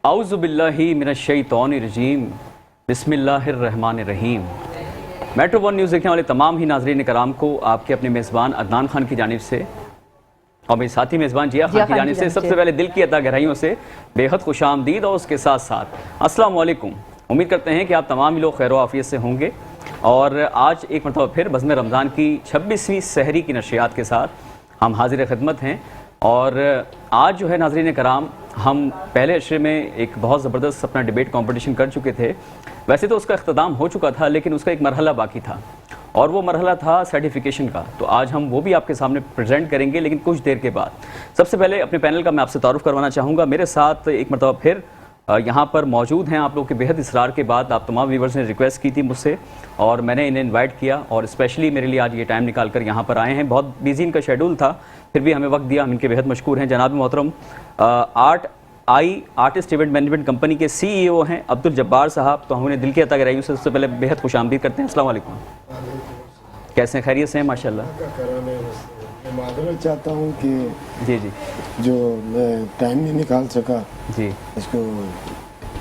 आउज़ुबिल्लाहि मिनश्शैतानिर्रजीम बिस्मिल्लाहिर्रहमानिर्रहीम। Metro one news देखने वाले तमाम ही नाज़रीन कराम को आपके अपने मेज़बान अदनान खान की जानिब से और मेरे साथी मेज़बान जिया खान की जानिब से सबसे पहले दिल की अता गहराइयों से बेहद खुशामदीद और उसके साथ साथ अस्सलाम वालेकुम। उम्मीद करते हैं कि आप तमाम ही लोग खैर आफियत से होंगे और आज एक मरतबा फिर बज़्म रमज़ान की 26वीं सहरी की नशियात के साथ हम हाजिर खिदमत हैं। और आज जो है नाज़रीन कराम, हम पहले अशरे में एक बहुत ज़बरदस्त अपना डिबेट कंपटीशन कर चुके थे। वैसे तो उसका इख्तिताम हो चुका था, लेकिन उसका एक मरहला बाकी था और वो मरहला था सर्टिफिकेशन का। तो आज हम वो भी आपके सामने प्रेजेंट करेंगे, लेकिन कुछ देर के बाद। सबसे पहले अपने पैनल का मैं आपसे तारुफ करवाना चाहूँगा। मेरे साथ एक मरतबा फिर यहाँ पर मौजूद हैं। आप लोगों के बेहद इसरार के बाद आप तमाम व्यूवर्स ने रिक्वेस्ट की थी मुझसे और मैंने इन्हें इनवाइट किया और स्पेशली मेरे लिए आज ये टाइम निकाल कर यहाँ पर आए हैं। बहुत बिजी इनका शेड्यूल था, फिर भी हमें वक्त दिया, हम इनके बेहद मशकूर हैं। जनाब मोहतरम आर्टिस्ट इवेंट मैनेजमेंट कंपनी के CEO हैं अब्दुल जब्बार साहब। तो हम उन्हें दिल की अता गहराइयों से सबसे पहले बेहद खुशामदीद करते हैं। अस्सलाम वालेकुम। कैसे हैं? खैरियत से हैं? माशाल्लाह। मैं माजरत चाहता हूँ कि जी जी जो मैं टाइम नहीं निकाल सका जी, इसको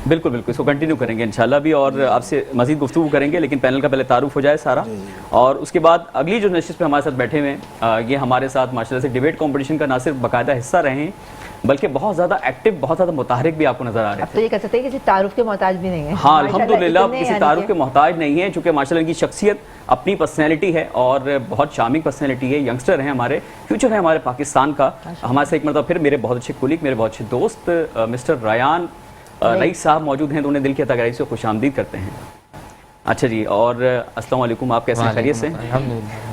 बिल्कुल बिल्कुल इसको कंटिन्यू करेंगे इंशाल्लाह भी और आपसे मज़ीद गुफ्तगू करेंगे, लेकिन पैनल का पहले तारुफ हो जाए सारा। और उसके बाद अगली जो नशिस्त पे हमारे साथ बैठे हुए हैं, ये हमारे साथ माशाल्लाह से डिबेट कंपटीशन का ना सिर्फ बाकायदा हिस्सा रहे हैं, बल्कि बहुत ज़्यादा एक्टिव, बहुत ज़्यादा मुतहरिक भी आपको नजर आ रहे हैं। तो ये कह सकते हैं कि किसी तारुफ के मोहताज भी नहीं है। हाँ, अल्हम्दुलिल्लाह किसी तारुफ के मोहताज नहीं है, चूँकि माशाल्लाह इनकी शख्सियत, अपनी पर्सनैलिटी है और बहुत शामिंग पर्सनैलिटी है। यंगस्टर हैं, हमारे फ्यूचर है हमारे पाकिस्तान का। हमारे से एक मतलब फिर मेरे बहुत अच्छे कुलीग, मेरे बहुत अच्छे दोस्त मिस्टर रायान रईस साहब मौजूद हैं, तो उन्हें दिल की अता गहराई से खुशामदीद करते हैं। अच्छा जी, और अस्सलाम वालेकुम, आप कैसे हैं? खैरियत से?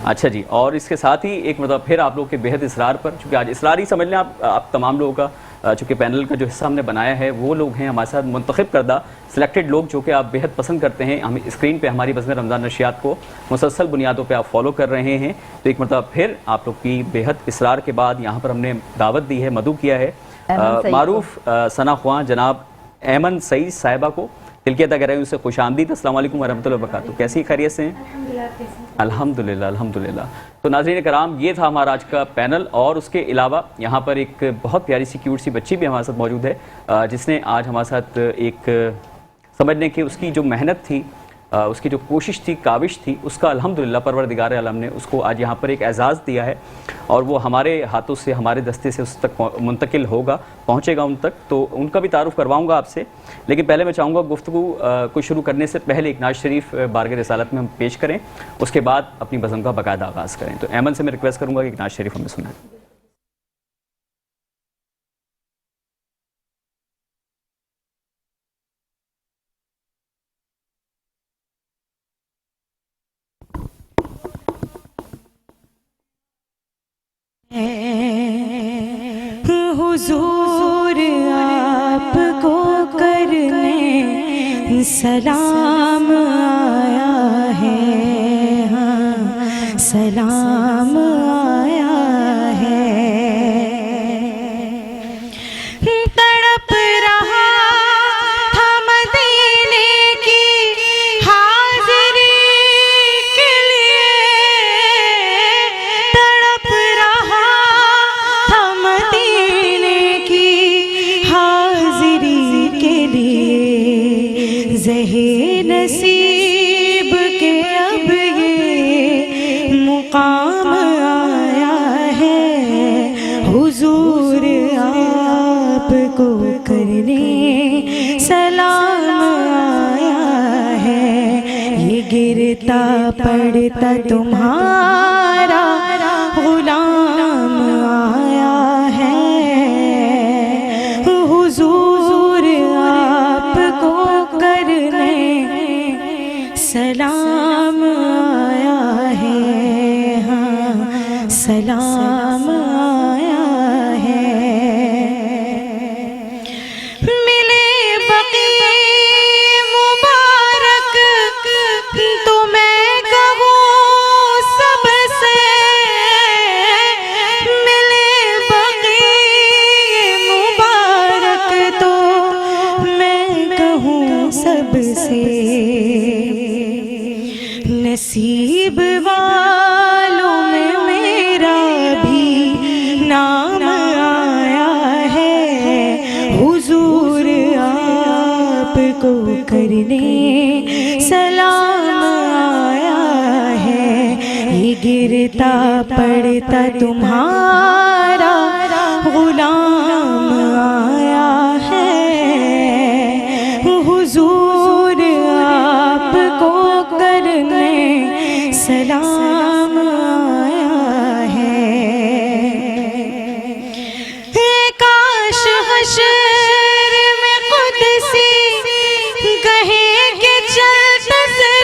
अच्छा जी, और इसके साथ ही एक मतलब फिर आप लोग के बेहद इसरार पर, चूँकि आज इसरार ही समझ लें आप तमाम लोगों का, चूँकि पैनल का जो हिस्सा हमने बनाया है वो लोग हैं हमारे साथ मुंतखब करदा सिलेक्टेड लोग, जो कि आप बेहद पसंद करते हैं। हम स्क्रीन पे हमारी बज़्म रमज़ान नशियात को मुसलसल बुनियादों पे आप फॉलो कर रहे हैं। तो एक मतलब फिर आप लोग की बेहद इसरार के बाद यहाँ पर हमने दावत दी है, मदू किया है मारूफ सना ख्वां जनाब ऐमन सईद साहिबा को। दिल की अता गहराइयों से खुशामदीद। अस्सलाम वालेकुम वरहमतुल्लाहि वबरकातुहू। कैसी खैरियत से हैं? अल्हम्दुलिल्लाह अल्हम्दुलिल्लाह। तो नाज़रीन कराम, ये था हमारा आज का पैनल और उसके अलावा यहाँ पर एक बहुत प्यारी सी क्यूट सी बच्ची भी हमारे साथ मौजूद है, जिसने आज हमारे साथ एक समझने की उसकी जो मेहनत थी, उसकी जो कोशिश थी, काविश थी, उसका अल्हम्दुलिल्लाह परवरदिगार आलम ने उसको आज यहाँ पर एक एजाज़ दिया है और वो हमारे हाथों से, हमारे दस्ते से उस तक मुंतकिल होगा, पहुँचेगा उन तक। तो उनका भी तारुफ करवाऊँगा आपसे, लेकिन पहले मैं चाहूँगा गुफ्तगू को शुरू करने से पहले एक नाज शरीफ बारगाह रिसालत में हम पेश करें, उसके बाद अपनी बज़म का बाकायदा आगाज़ करें। तो ऐमन से मैं रिक्वेस्ट करूँगा कि एक नाज शरीफ हमें सुनाएं। हुजूर आपको करने सलाम आया है, हाँ सलाम आया है। तड़प रहा था मदीने की हाज़िरी के लिए, तड़प रहा था मदीने की हाज़िरी के लिए। ज़हे नसीब के अब ये मुकाम आया है, हुजूर आपको करने सलाम आया है। ये गिरता पड़ता तुम्हारा गुलाम आया है, हुजूर आपको करने सलाम आया है, हाँ सलाम आया है। मिले बक़ी मुबारक तो मैं कहूँ सबसे, मिले बक़ी मुबारक तो मैं कहूँ सबसे। नसीब वालों में मेरा भी नाम आया है, हुजूर गिरता पड़ता तुम्हारा गुलाम आया है, हुजूर आपको करने सलाम आया है। काश हशर में कुदसी कहे के चल तस्लीम,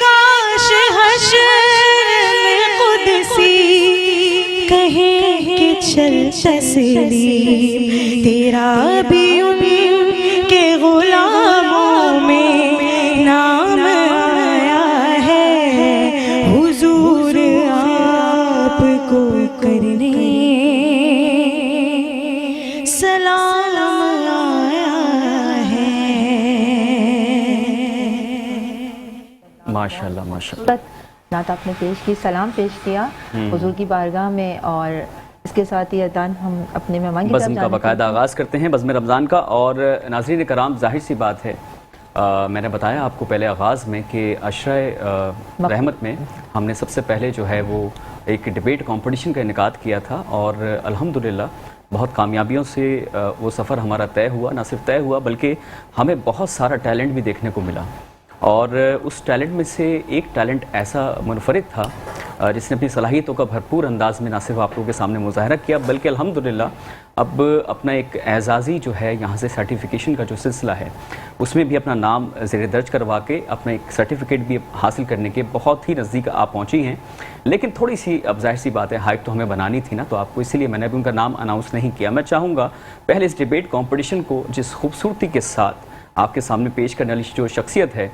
काश हशर में कुदसी कहे के चल तस्लीम, तेरा भी उनके गुलामों में नाम आया है, हुजूर आपको करने सलाम आया है। माशाल्लाह माशाल्लाह। नात आपने पेश की, सलाम पेश किया हुजूर की बारगाह में, और इसके साथ ही अदान हम अपने मेहमान की बज़्म का बाकायदा आगाज़ करते हैं, बज़्म रमज़ान का। और नाज़रीन कराम, जाहिर सी बात है, मैंने बताया आपको पहले आगाज़ में कि अशरा रहमत में हमने सबसे पहले जो है वो एक डिबेट कंपटीशन का इनेकाद किया था, और अल्हम्दुलिल्लाह बहुत कामयाबियों से वो सफ़र हमारा तय हुआ। ना सिर्फ तय हुआ बल्कि हमें बहुत सारा टैलेंट भी देखने को मिला, और उस टैलेंट में से एक टैलेंट ऐसा मुनफरिद था जिसने अपनी सलाहियतों का भरपूर अंदाज में ना सिर्फ आप लोगों के सामने मुजाहरा किया, बल्कि अल्हम्दुलिल्लाह अब अपना एक एजाज़ी जो है यहाँ से सर्टिफिकेशन का जो सिलसिला है उसमें भी अपना नाम ज़ेर दर्ज करवा के अपना एक सर्टिफिकेट भी हासिल करने के बहुत ही नज़दीक आप पहुँची हैं। लेकिन थोड़ी सी अब जाहिर सी बात है, हाइप तो हमें बनानी थी ना, तो आपको इसीलिए मैंने भी उनका नाम अनाउंस नहीं किया। मैं चाहूँगा पहले इस डिबेट कॉम्पिटिशन को जिस खूबसूरती के साथ आपके सामने पेश करने वाली जो शख्सियत है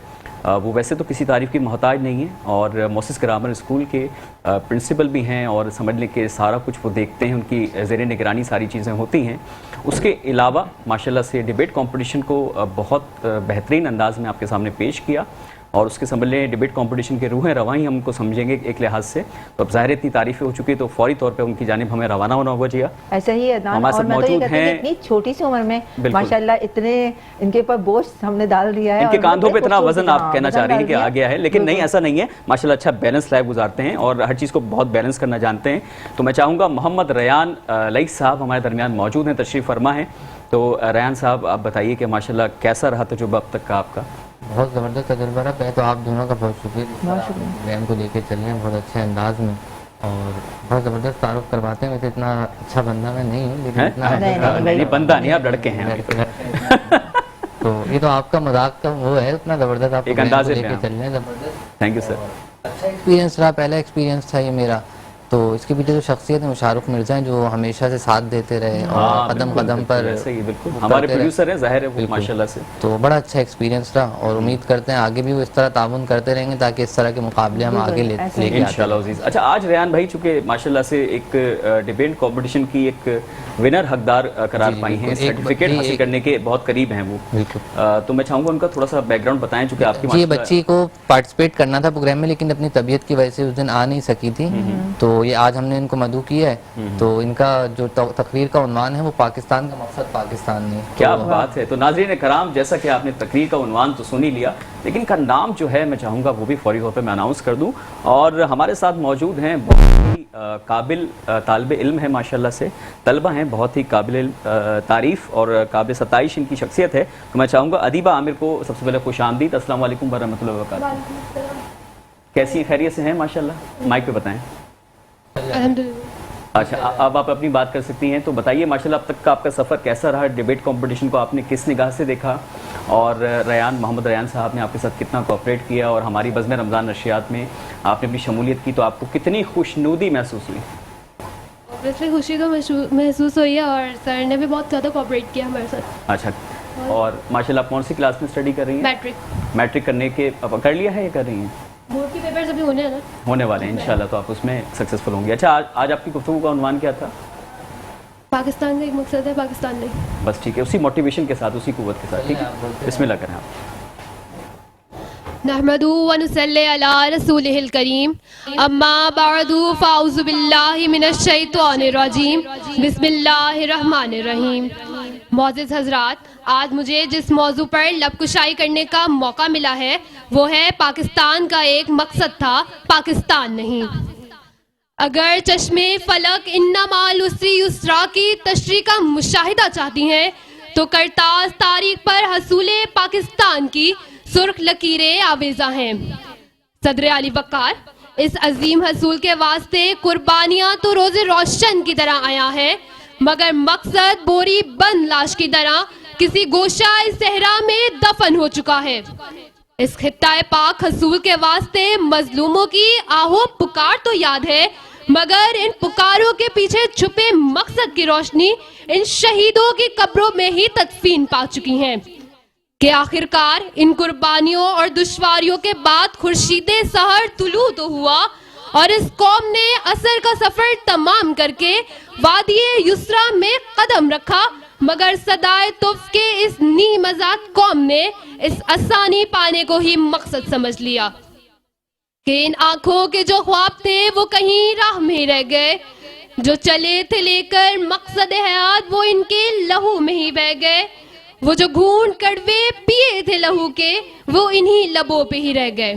वो वैसे तो किसी तारीफ़ की मोहताज नहीं है, और मोसेस ग्रामर स्कूल के प्रिंसिपल भी हैं, और समझ लें कि सारा कुछ वो देखते हैं, उनकी ज़ेर निगरानी सारी चीज़ें होती हैं। उसके अलावा माशाल्लाह से डिबेट कंपटीशन को बहुत बेहतरीन अंदाज में आपके सामने पेश किया, और उसके समझ लें डिबेट कंपटीशन के रूह रवां ही हम उनको समझेंगे एक लिहाज से। तो अब ज़ाहिर इतनी तारीफ़ें हो चुकी है तो फौरी तौर पे उनकी जानिब हमें रवाना होना होगा। जिया ऐसा ही है अदनान, और मैं तो ये कहती हूं कि इतनी छोटी सी उम्र में माशाल्लाह इतने इनके ऊपर बोझ हमने डाल दिया है, इनके कांधों पे इतना वजन आप कहना चाह रही हैं कि आ गया है, लेकिन नहीं ऐसा नहीं है। माशाल्लाह अच्छा बैलेंस लाइफ गुजारते हैं और हर चीज़ को बहुत बैलेंस करना जानते हैं। तो मैं चाहूँगा मोहम्मद रयान लईस साहब हमारे दरमियान मौजूद हैं, तशरीफ़ फरमा है। तो रयान साहब आप बताइए कि माशाल्लाह कैसा रहा तजुर्बा अब तक का आपका? बहुत ज़बरदस्त तजुर्बा रहा। पहले तो आप दोनों का बहुत शुक्रिया, बयान को लेके चल रहे हैं बहुत अच्छे अंदाज में, और बहुत ज़बरदस्त तारुफ करवाते हैं। वैसे इतना अच्छा बंदा मैं नहीं हूँ, लेकिन इतना नहीं बंदा नहीं, आप लड़के हैं। तो ये तो आपका मजाक का वो है, उतना ज़बरदस्त आप एक अंदाज़ लेके चल रहे हैं, ज़बरदस्त। Thank you sir. अच्छा एक्सपीरियंस रहा, पहला एक्सपीरियंस था ये मेरा। तो इसके पीछे जो शख्सियत है वो शाहरुख मिर्ज़ा हैं, जो हमेशा से साथ देते रहे और कदम कदम पर बिल्कुल हमारे प्रोड्यूसर हैं, जाहिर है वो माशाल्लाह से। तो बड़ा अच्छा एक्सपीरियंस रहा, और उम्मीद करते हैं आगे भी वो इस तरह ताउन करते रहेंगे ताकि इस तरह के मुकाबले हम आगे लेके आते इंशाल्लाह अज़ीज़। अच्छा आज रयान भाई चूँकि माशाल्लाह से एक डिबेट कॉम्पिटिशन की एक विनर हकदार करार पाई हैं, सर्टिफिकेट हासिल करने के बहुत करीब हैं वो, तो मैं चाहूँगा उनका थोड़ा सा बैकग्राउंड बताएं, चूँकि आपकी ये बच्ची को पार्टिसिपेट करना था प्रोग्राम में, लेकिन अपनी तबीयत की वजह से उस दिन आ नहीं सकी थी। तो ये आज हमने इनको मदऊ किया है। तो इनका जो तकरीर का उन्वान है वो पाकिस्तान का मकसद पाकिस्तान नहीं। क्या बात है। तो नाज़रीन कराम, जैसा कि आपने तकरीर का उन्वान तो सुन ही लिया, लेकिन इनका नाम जो है मैं चाहूँगा वो भी फौरी तौर पे मैं अनाउंस कर दूँ। और हमारे साथ मौजूद हैं बहुत ही काबिल तालिब इल्म है माशाल्लाह से, तलबा हैं बहुत ही काबिल तारीफ़ और काबिल सताइश इनकी शख्सियत है। तो मैं चाहूँगा अदीबा आमिर को सबसे पहले खुश आमदीद। अस्सलाम वालेकुम वरहमतुल्लाहि वबरकातुहू। कैसी खैरियत से हैं? माशाल्लाह माइक पे बताएं। अच्छा अब आप अपनी बात कर सकती हैं, तो बताइए माशाल्लाह अब तक का आपका सफ़र कैसा रहा? डिबेट कंपटीशन को आपने किस निगाह से देखा, और रयान मोहम्मद रयान साहब ने आपके साथ कितना कोऑपरेट किया, और हमारी बज़्म रमज़ान नशियात में आपने अपनी शमूलियत की तो आपको कितनी खुशनुदी महसूस हुई? ऑब्वियसली खुशी तो महसूस हुई है, और सर ने भी बहुत ज़्यादा कोऑपरेट किया हमारे साथ। अच्छा, और माशाल्लाह आप कौन सी क्लास में स्टडी कर रही हैं? मैट्रिक करने के कर लिया है या कर रही हैं? बोर्ड के पेपर्स अभी होने वाले हैं इंशाल्लाह, तो आप उसमें सक्सेसफुल होंगे। अच्छा आज आपकी गुफ्तगू का उन्वान क्या था? पाकिस्तान का एक मकसद है, पाकिस्तान नहीं। बस ठीक है, उसी मोटिवेशन के साथ, उसी कुव्वत के साथ, ठीक है, बिस्मिल्लाह करें आप। नहमदु व नुसल्ली अला रसूलिहिल करीम, अम्मा बअदु फ़अऊज़ु बिल्लाहि मिनश शैतानिर रजीम, बिस्मिल्लाहिर रहमानिर रहीम। मोअज़्ज़िज़ हज़रात, आज मुझे जिस मौजू पर लबकुशाई करने का मौका मिला है वो है पाकिस्तान का एक मकसद था, पाकिस्तान नहीं। अगर चश्मे फलक इन्नमाल उसरी युस्रा की तशरीह का मुशाहिदा चाहती हैं तो करताज तारीख पर हसूले पाकिस्तान की सुर्ख लकीरें आवेजा हैं। सदर अली वक़ार, इस अजीम हसूल के वास्ते कुर्बानियां तो रोज़े रोशन की तरह आया है, मगर मकसद बोरी बंद लाश की तरह किसी गोशाए सहरा में दफन हो चुका है। इस खित्ताए पाक हसूल के वास्ते मजलूमों की आहो पुकार तो याद है, मगर इन पुकारों के पीछे छुपे मकसद की रोशनी इन शहीदों की कब्रों में ही तदफीन पा चुकी है कि आखिरकार इन कुर्बानियों और दुश्वारियों के बाद खुर्शीदे सहर तुलू तो हुआ और इस कौम ने असर का सफर तमाम करके वादिये युस्रा में कदम रखा, मगर सदाए तुफ के इस नीम आजाद कौम ने इस आसानी पाने को ही मकसद समझ लिया कि इन आंखों के जो ख्वाब थे वो कहीं राह में रह गए, जो चले थे लेकर मकसद हयात वो इनके लहू में ही बह गए, वो जो घूंट कड़वे पिए थे लहू के वो इन्हीं लबों पे ही रह गए।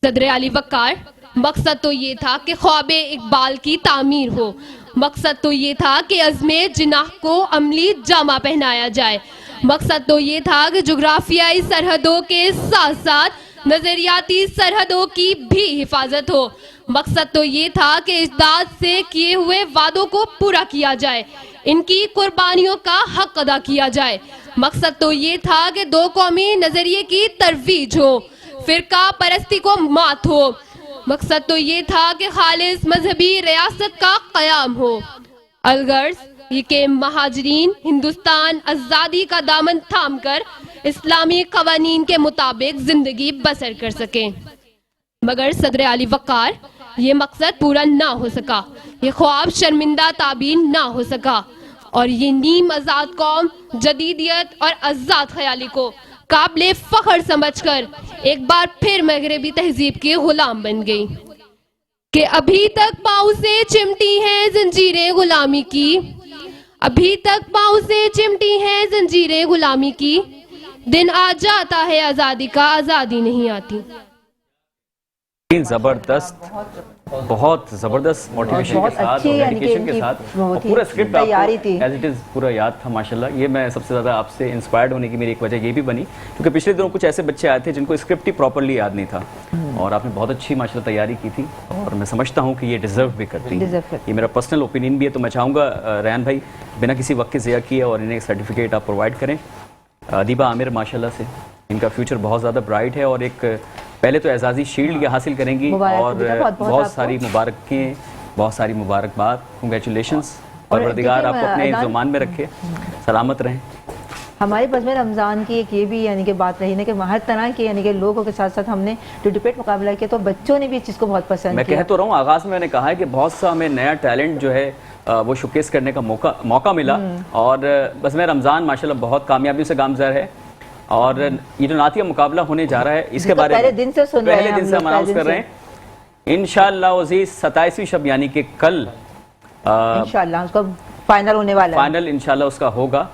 सदर अली वक़ार, मकसद तो ये था कि ख्वाबे इकबाल की तामीर हो, मकसद तो ये था कि अज़्मे जिनाह को अमली जामा पहनाया जाए, मकसद तो ये था कि जुग्राफियाई सरहदों के साथ साथ नजरियाती सरहदों की भी हिफाजत हो, मकसद तो ये था कि इजदाद से किए हुए वादों को पूरा किया जाए, इनकी कुर्बानियों का हक अदा किया जाए, मकसद तो ये था कि दो कौमी नजरिए की तरवीज हो, फिरका परस्ती को मात हो, मकसद तो ये था कि खालिस मजहबी रियासत का क़याम हो। अलगर्ज ये कि महाजरीन हिंदुस्तान आज़ादी का दामन थाम कर इस्लामी कवानीन के मुताबिक जिंदगी बसर कर सकें, मगर सदर अली वक़ार ये मकसद पूरा ना हो सका, ये ख्वाब शर्मिंदा ताबीर ना हो सका और ये नीम आज़ाद कौम जदीदियत और आज़ाद ख्याली को काबिले फख्र समझकर एक बार फिर मगरबी तहजीब के गुलाम बन गई कि अभी तक पाँव से चिमटी हैं जंजीरें गुलामी की, अभी तक पाँव से चिमटी हैं जंजीरें गुलामी की, दिन आ जाता है आज़ादी का, आज़ादी नहीं आती। जबरदस्त, बहुत जबरदस्त मोटिवेशन के साथ और डेडिकेशन के साथ पूरा स्क्रिप्ट आपको एज इट इज पूरा याद था माशाल्लाह। ये मैं सबसे ज़्यादा आपसे इंस्पायर्ड होने की मेरी एक वजह ये भी बनी क्योंकि पिछले दिनों कुछ ऐसे बच्चे आए थे जिनको स्क्रिप्ट ही प्रॉपर्ली याद नहीं था और आपने बहुत अच्छी माशाल्लाह तैयारी की थी और मैं समझता हूँ कि ये डिजर्व भी करती है। ये मेरा पर्सनल ओपिनियन भी है। तो मैं चाहूँगा रेहान भाई बिना किसी वक्त के ज़िया किए और इन्हें एक सर्टिफिकेट आप प्रोवाइड करें। अदीबा आमिर माशाल्लाह से इनका फ्यूचर बहुत ज़्यादा ब्राइट है और एक पहले तो एजाज़ी शील्ड ये हासिल करेंगी और बहुत सारी मुबारकें, बहुत सारी मुबारकबाद, कंग्रेचुलेशंस और परवरदिगार आपको अपने ज़ुबान में रखे, सलामत रहें। हमारे बज़्म रमज़ान की एक ये भी यानी कि बात रही ना कि हर तरह के यानी कि लोगों के साथ साथ हमने डिबेट मुकाबला किया तो बच्चों ने भी इस चीज़ को बहुत पसंद किया। मैं कह तो रहा हूँ आगाज़ में मैंने कहा है कि बहुत सा हमें नया टैलेंट जो है वो शोकेस करने का मौका मिला और बज़्म रमज़ान माशाल्लाह बहुत कामयाबियों से गामज़र है और ये जो नातिया मुकाबला होने जा रहा है इसके बारे में पहले दिन से हम अनाउंस कर रहे हैं इंशाअल्लाह अज़ीज़ 27वीं शब यानी कि कल इंशाअल्लाह उसका फाइनल होने वाला है, फाइनल इंशाअल्लाह उसका होगा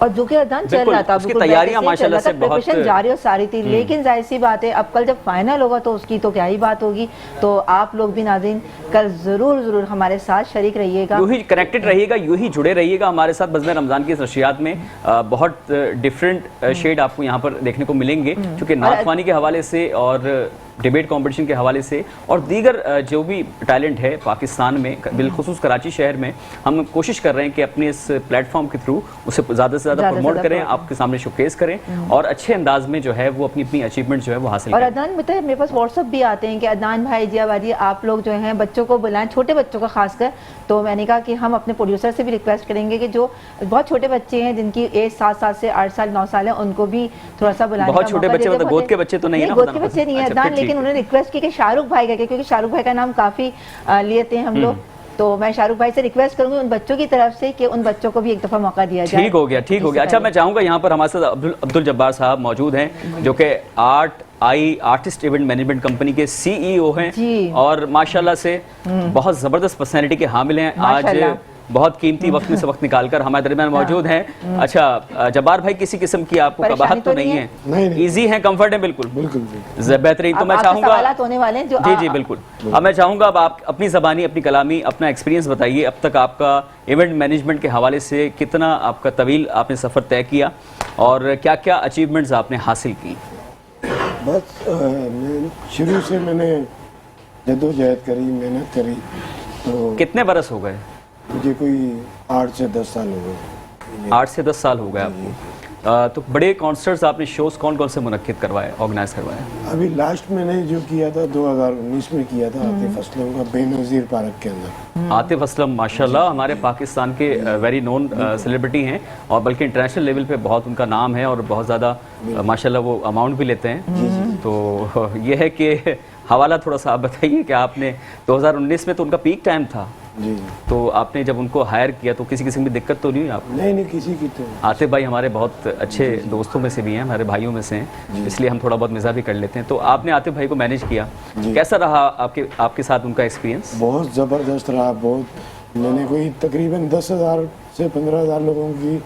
और जो कि अदान चल रहा था, उसकी तैयारियां माशाल्लाह से बहुत जारी और सारी थी, लेकिन जाहिर सी बात है अब कल जब फाइनल होगा तो उसकी तो क्या ही बात होगी। तो आप लोग भी नाज़रीन कल जरूर हमारे साथ शरीक रहिएगा, यूं ही कनेक्टेड रहिएगा, यूं ही जुड़े रहिएगा हमारे साथ। बज़्म रमज़ान की नशियात में बहुत डिफरेंट शेड आपको यहाँ पर देखने को मिलेंगे क्योंकि नातवानी के हवाले से और डिबेट कंपटीशन के हवाले से और दीगर जो भी टैलेंट है पाकिस्तान में बिलखुसूस कराची शहर में हम कोशिश कर रहे हैं कि अपने इस प्लेटफॉर्म के थ्रू उसे ज़्यादा से ज़्यादा प्रमोट करें, आपके सामने शोकेस करें और अच्छे अंदाज में जो है वो अपनी अचीवमेंट जो है वो हासिल और करें। अदनान बताए मेरे पास व्हाट्सअप भी आते हैं कि अदनान भाई जियाबादी आप लोग जो हैं बच्चों को बुलाएं, छोटे बच्चों का खासकर। तो मैंने कहा कि हम अपने प्रोड्यूसर से भी रिक्वेस्ट करेंगे कि जो बहुत छोटे बच्चे हैं जिनकी एज 7 साल से 8 साल 9 साल है उनको भी थोड़ा सा बुलाने बहुत छोटे बच्चे मतलब गोद के बच्चे तो नहीं है ना, गोद के बच्चे नहीं है अदनान, लेकिन उन्होंने रिक्वेस्ट की कि शाहरुख भाई का, क्योंकि शाहरुख भाई का नाम काफी लिए थे हम लोग, तो मैं शाहरुख भाई से रिक्वेस्ट करूंगी उन बच्चों की तरफ से कि उन बच्चों को भी एक दफा मौका दिया जाए। ठीक हो गया। अच्छा मैं चाहूंगा यहाँ पर हमारे साथ अब्दुल जब्बार साहब मौजूद हैं जो कि आर्टिस्ट इवेंट मैनेजमेंट कंपनी के CEO हैं और माशाल्लाह से बहुत जबरदस्त पर्सनैलिटी के हामिल हैं। आज बहुत कीमती वक्त में से वक्त निकालकर हमारे दरमियान मौजूद हैं। अच्छा जब्बार भाई, किसी किस्म की आपको परेशानी कबाहत तो तो नहीं नहीं है? नहीं। इजी है, कंफर्ट है? बिल्कुल बिल्कुल बेहतरीन। तो अब मैं आपके चाहूंगा सवालात होने वाले हैं जो जी बिल्कुल। अब मैं चाहूंगा अब आप अपनी ज़बानी, अपनी कलामी, अपना एक्सपीरियंस बताइए। अब तक आपका इवेंट मैनेजमेंट के हवाले से कितना आपका तवील आपने सफ़र तय किया और क्या क्या अचीवमेंट्स आपने हासिल की? बस मैं शुरू से मैंने जद्दोजहद करी, मेहनत करी, तो कितने बरस हो गए? मुझे कोई 8 से 10 साल हो गए। 8 से 10 साल हो गए आपको। तो बड़े कॉन्सर्ट्स आपने शोज़ कौन कौन से मुनक्किद करवाए, ऑर्गेनाइज करवाए? अभी लास्ट मैंने जो किया था 2019 में किया था आतिफ असलम का बेनज़ीर पार्क के अंदर। आतिफ असलम माशाल्लाह हमारे पाकिस्तान के वेरी नोन सेलिब्रिटी हैं और बल्कि इंटरनेशनल लेवल पे बहुत उनका नाम है और बहुत ज़्यादा माशाल्लाह वो अमाउंट भी लेते हैं। तो ये है कि हवाला थोड़ा सा आप बताइए कि आपने 2019 में तो उनका पीक टाइम था, जी तो आपने जब उनको हायर किया तो किसी किस्म की दिक्कत तो नहीं हुई आपको? नहीं किसी की तो। आतिफ भाई हमारे बहुत अच्छे दोस्तों में से भी हैं, हमारे भाइयों में से हैं, इसलिए हम थोड़ा बहुत मज़ा भी कर लेते हैं। तो आपने आतिफ भाई को मैनेज किया, कैसा रहा आपके साथ उनका एक्सपीरियंस? बहुत ज़बरदस्त रहा। बहुत मैंने कोई तकरीबन 10,000 से 15,000 लोगों की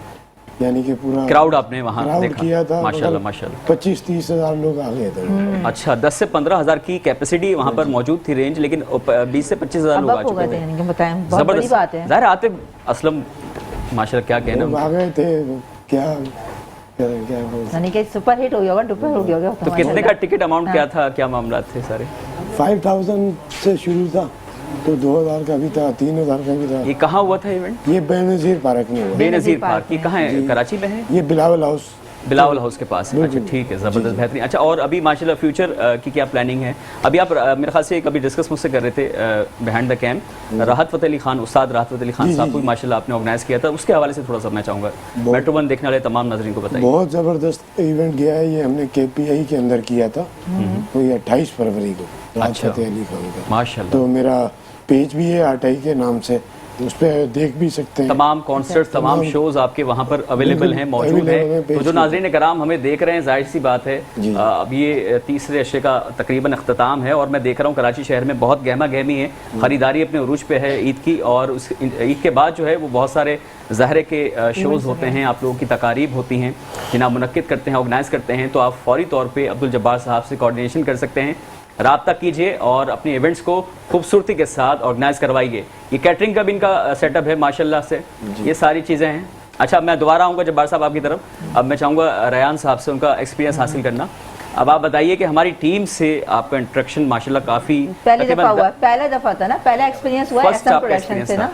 यानी कि पूरा क्राउड आपने वहाँ क्राउड देखा? किया था। माशाल्लाह माशाल्लाह। 25-30 हज़ार लोग आ गए थे। अच्छा 10 से 15,000 की कैपेसिटी वहाँ पर मौजूद थी रेंज, लेकिन 20 से 25,000 लोग आ अब हो चुके गए थे, थे। यानी कि बताएं बहुत बड़ी बात है। ज़ाहिर आतिफ असलम माशाल्लाह क्या कहना लोग आ गए थे, क्या बोल। यानी कि सुपर हिट हो गया होगा, डुपर हो गया होगा। तो कितने का टिकट अमाउंट क्या था, क्या मामला थे सारे? 5,000 से शुरू था, तो 2,000 का भी था, 3,000 का भी था। ये कहाँ हुआ था इवेंट? ये बेनज़ीर पार्क में हुआ। बेनज़ीर पार्क। ये कहाँ है? कराची में है? ये बिलावल हाउस, बिलावल हाउस के पास है। अच्छा ठीक है, ज़बरदस्त, बेहतरीन। अच्छा और अभी माशाल्लाह फ्यूचर की क्या प्लानिंग है? अभी आप मेरे ख्याल से कभी डिस्कस मुझसे कर रहे थे बिहाइंड द कैम, राहत फ़तेह अली खान, उस्ताद राहत फ़तेह अली खान साहब को माशाल्लाह आपने ऑर्गेनाइज किया था, उसके हवाले से थोड़ा सा मैं चाहूँगा मेट्रो 1 देखने वाले तमाम नाज़रीन को बताइए। बहुत ज़बरदस्त इवेंट गया है ये, हमने KPI के अंदर किया था, तो ये 28 फरवरी को राहत अच्छा। फ़तेह अली खान का। माशाल्लाह। तो मेरा पेज भी है RTI के नाम से, उस पर देख भी सकते हैं। तमाम कॉन्सर्ट्स, तमाम शोज आपके वहाँ पर अवेलेबल हैं, मौजूद हैं। तो जो नाज़रीन कराम हमें देख रहे हैं, जाहिर सी बात है अब ये तीसरे अशरे का तकरीबन अख्ताम है और मैं देख रहा हूँ कराची शहर में बहुत गहमा गहमी है, ख़रीदारी अपने उरूज पे है ईद की, और उस ईद के बाद जो है वो बहुत सारे ज़हरे के शोज़ होते हैं, आप लोगों की तकारीब होती हैं जिन्हें आप मुनक्किद करते हैं, ऑर्गेनाइज़ करते हैं। तो आप फौरी तौर पर अब्दुल जब्बार साहब से कोऑर्डिनेशन कर सकते हैं, राब्ता कीजिए और अपने इवेंट्स को खूबसूरती के साथ ऑर्गेनाइज करवाइए। ये कैटरिंग का भी इनका सेटअप है माशाल्लाह से, ये सारी चीज़ें हैं। अच्छा मैं दोबारा आऊँगा जब्बार साहब आपकी तरफ, अब मैं चाहूँगा रयान साहब से उनका एक्सपीरियंस हासिल करना। अब आप बताइए कि हमारी टीम से आपका इंट्रैक्शन माशाल्लाह काफ़ी पहली दफ़ा हुआ, पहला दफ़ा था ना, पहला एक्सपीरियंस हुआ फर्स्ट SM आपका प्रोडक्शन से ना।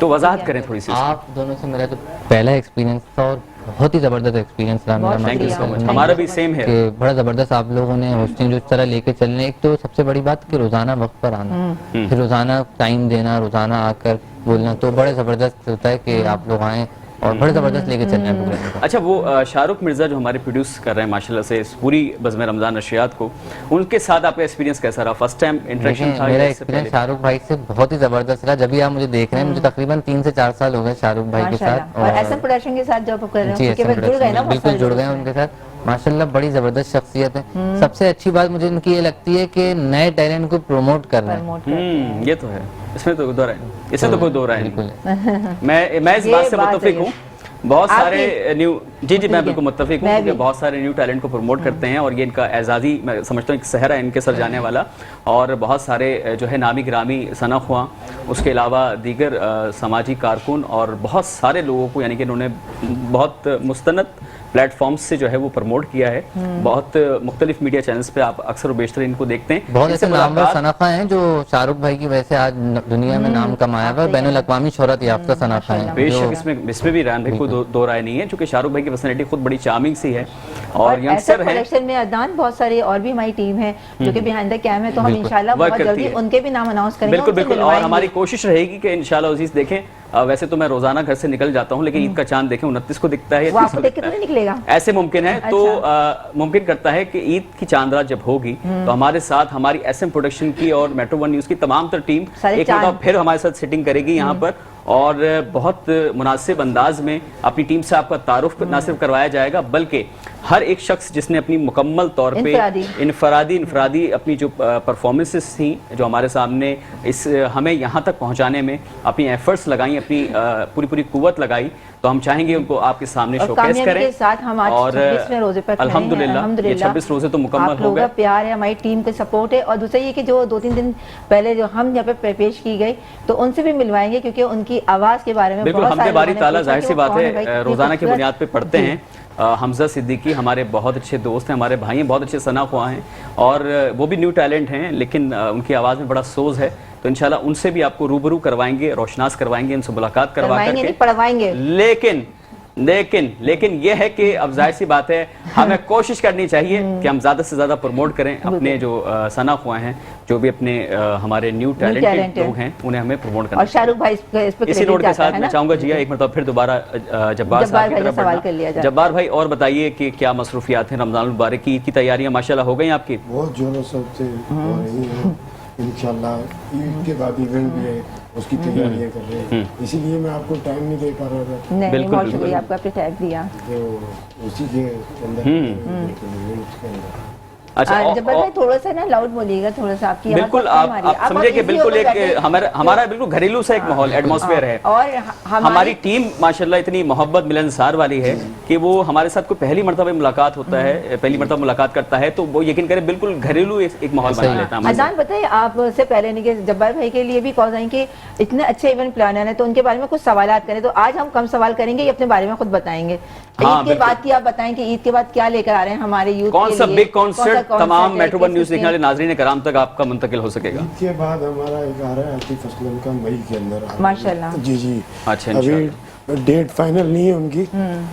तो वजाहत करें थोड़ी सी। आप दोनों से मेरा तो पहला एक्सपीरियंस था और बहुत ही ज़बरदस्त एक्सपीरियंस रहा मेरा। Thank you so much, Thank हमारा you. भी सेम है। कि बड़ा ज़बरदस्त आप लोगों ने होस्टिंग जो इस तरह लेके चलने, एक तो सबसे बड़ी बात कि रोज़ाना वक्त पर आना, फिर रोज़ाना टाइम देना, रोज़ाना आकर बोलना, तो बड़े ज़बरदस्त होता है कि आप लोग आएँ और बड़े ज़बरदस्त लेके चलना है प्रोग्राम को। अच्छा वो शाहरुख मिर्ज़ा जो हमारे प्रोड्यूस कर रहे हैं माशाल्लाह से इस पूरी बज़्म रमज़ान नशियात को, उनके साथ आपका एक्सपीरियंस कैसा रहा? फर्स्ट टाइम इंटरेक्शन था? मेरा या इससे एक्सपीरियंस पहले? शाहरुख भाई से बहुत ही ज़बरदस्त रहा। जब भी आप मुझे देख रहे हैं, मुझे तकरीबन 3 से 4 साल हो गए शाहरुख भाई के साथ, माशाल्लाह। और SM प्रोडक्शन के साथ जब आप कर रहे जी हो, SM जुड़ गए ना, प्रोडक्शन बिल्कुल जुड़ गए हैं उनके साथ। माशाल्लाह बड़ी ज़बरदस्त शख्सियत है। सबसे अच्छी बात मुझे उनकी ये लगती है कि नए टैलेंट को प्रमोट कर रहे हैं। ये तो है, इसमें तो दो राय, इसमें तो कोई दो राय बिल्कुल नहीं। मैं इस ये बात से बात मुत्तफिक है। हूँ, बहुत आप सारे न्यू जी मैं बिल्कुल मुत्तफिक हूँ, मैं क्योंकि भी। बहुत सारे न्यू टैलेंट को प्रमोट करते हैं और ये इनका एजाज़ी मैं समझता हूँ एक सहरा है इनके सर जाने वाला। और बहुत सारे जो है नामी गिरामी सनाख्वा, उसके अलावा दीगर समाजी कारकुन और बहुत सारे लोगों को यानी कि इन्होंने बहुत मुस्तनद प्लेटफॉर्म्स से जो है वो प्रमोट किया है। बहुत मुख्तलिफ मीडिया चैनल्स पे आप अक्सर और बेशतर इनको देखते हैं। बहुत इनसे ऐसे नामवर मुलाकात- सनाखा हैं जो शाहरुख भाई की वजह से आज दुनिया में नाम कमाया हुआ, बैनुल अक़वामी शोहरत याफ्ता सनाखा हैं। बेशक इसमें भी रान भाई को दो राय नहीं है, क्योंकि शाहरुख भाई की पर्सनैलिटी खुद बड़ी चार्मिंग सी है और यंगस्टर है। प्रोडक्शन में अदनान बहुत सारी और भी हमारी टीम है जो कि बिहाइंड द कैम है, तो हम बिल्कुल। इंशाल्लाह वर्क बहुत करती जल्दी है। उनके भी नाम अनाउंस करेंगे, बिल्कुल उनसे बिल्कुल, और मिलवाएंगे। हमारी कोशिश रहेगी कि इंशाल्लाह अजीज देखें, वैसे तो मैं रोजाना घर से निकल जाता हूँ, लेकिन ईद का चांद देखें 29 को दिखता है या वो 30 आपको को देख के दिखता तो है, नहीं निकलेगा। ऐसे मुमकिन है। तो मुमकिन करता है कि ईद की चांद रात जब होगी तो हमारे साथ हमारी SM प्रोडक्शन की और मेट्रो 1 न्यूज़ की तमाम तर टीम सारे एक मतलब चांद। फिर हमारे साथ सिटिंग करेगी यहाँ पर, और बहुत मुनासिब अंदाज में अपनी टीम से आपका तारुफ ना सिर्फ करवाया जाएगा, बल्कि हर एक शख्स जिसने अपनी मुकम्मल तौर पे इनफरादी अपनी जो परफॉर्मेंसेस थी जो हमारे सामने इस हमें यहाँ तक पहुँचाने में अपनी एफर्ट्स लगाई, अपनी पूरी कुव्वत लगाई, तो हम चाहेंगे उनको आपके सामने शोकेस करें। साथ हम आज 26वें रोजे पर अल्हम्दुलिल्लाह 26 रोजे तो मुकम्मल हो गए। प्यार है, हमारी टीम का सपोर्ट है। और दूसरा ये कि जो 2-3 दिन पहले जो हम यहाँ पे पेश की गई तो उनसे भी मिलवाएंगे, क्योंकि उनकी आवाज़ के बारे में बिल्कुल हमने बारी ताला जाहिर सी बात है रोजाना की बुनियाद पे पढ़ते हैं। हमजा सिद्दीकी हमारे बहुत अच्छे दोस्त हैं, हमारे भाई हैं, बहुत अच्छे सना ख्वाह हैं और वो भी न्यू टैलेंट हैं, लेकिन उनकी आवाज़ में बड़ा सोज है। तो इंशाल्लाह उनसे भी आपको रूबरू करवाएंगे, रोशनास करवाएंगे, उनसे मुलाकात करवा करके पढ़वाएंगे। लेकिन ये है कि अब जाहिर सी बात है हमें कोशिश करनी चाहिए कि हम ज़्यादा से ज़्यादा प्रमोट करें अपने जो सना ख्वाह हैं, जो भी अपने हमारे न्यू टैलेंटेड लोग हैं, उन्हें हमें प्रमोट करना। और शाहरुख भाई इसी नोट के साथ मैं चाहूँगा जिया एक मतलब फिर दोबारा जब्बार साहब की तरफ सवाल कर लिया जाए। जब्बार भाई और बताइए कि क्या मसरूफियात हैं, रमज़ान मुबारक की ईद की तैयारियाँ माशाल्लाह हो गई आपकी? बहुत जोरों शोरों से हो रही है। इंशाल्लाह ईद के बाद इवेंट भी है, उसकी तैयारियां कर रहे हैं, इसीलिए मैं आपको टाइम नहीं दे पा रहा था। नहीं, बहुत शुक्रिया आपका, आपने टाइम दिया। तो उसी के अंदर अच्छा, जब थोड़ा सा ना लाउड बोलिएगा, थोड़ा सा आपकी बिल्कुल आप समझे कि बिल्कुल एक हमारा बिल्कुल घरेलू सा एक माहौल एटमॉस्फेयर है और हमारी टीम माशाल्लाह इतनी मोहब्बत मिलनसार वाली है कि वो हमारे साथ कोई पहली मर्तबा मुलाकात होता है, पहली मर्तबा मुलाकात करता है तो वो यकीन करें बिल्कुल घरेलू एक माहौल बना लेता है। अजान बताइए, आपसे पहले नहीं कि जब्बार भाई के लिए भी कॉल आई कि इतने अच्छे इवेंट प्लानर हैं तो उनके बारे में कुछ सवालात करें, तो आज हम कम सवाल करेंगे, ये अपने बारे में खुद बताएंगे। ईद के बाद की आप बताएं कि ईद के बाद क्या लेकर आ रहे हैं हमारे यूथ कौन सा बिग कॉन्सर्ट तमाम मेट्रो वन न्यूज़ देखने वाले नाज़रीन कराम तक आपका मुंतकिल हो सकेगा? ईद के बाद हमारा एक आ रहा है आतिफ असलम का मई के अंदर माशाल्लाह। जी अच्छा, अभी डेट फाइनल नहीं है उनकी,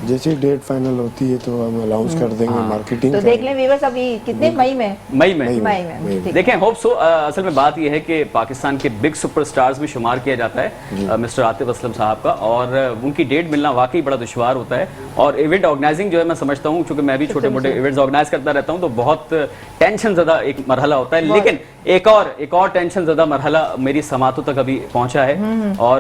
जैसे डेट फाइनल होती है तो हम अनाउंस कर देंगे मार्केटिंग। तो देख लें व्यूअर्स, अभी कितने मई में देखें होप सो। असल में बात यह है कि पाकिस्तान के बिग सुपरस्टार्स में शुमार किया जाता है मिस्टर आतिफ असलम साहब का, और उनकी डेट मिलना वाकई बड़ा दुश्वार होता है। और इवेंट ऑर्गेनाइजिंग जो है मैं समझता हूँ, क्योंकि मैं भी छोटे मोटे इवेंट्स ऑर्गेनाइज करता रहता हूँ, तो बहुत टेंशन ज़्यादा एक मरहला होता है। लेकिन एक और टेंशन ज़्यादा मरहला मेरी समातों तक अभी पहुँचा है और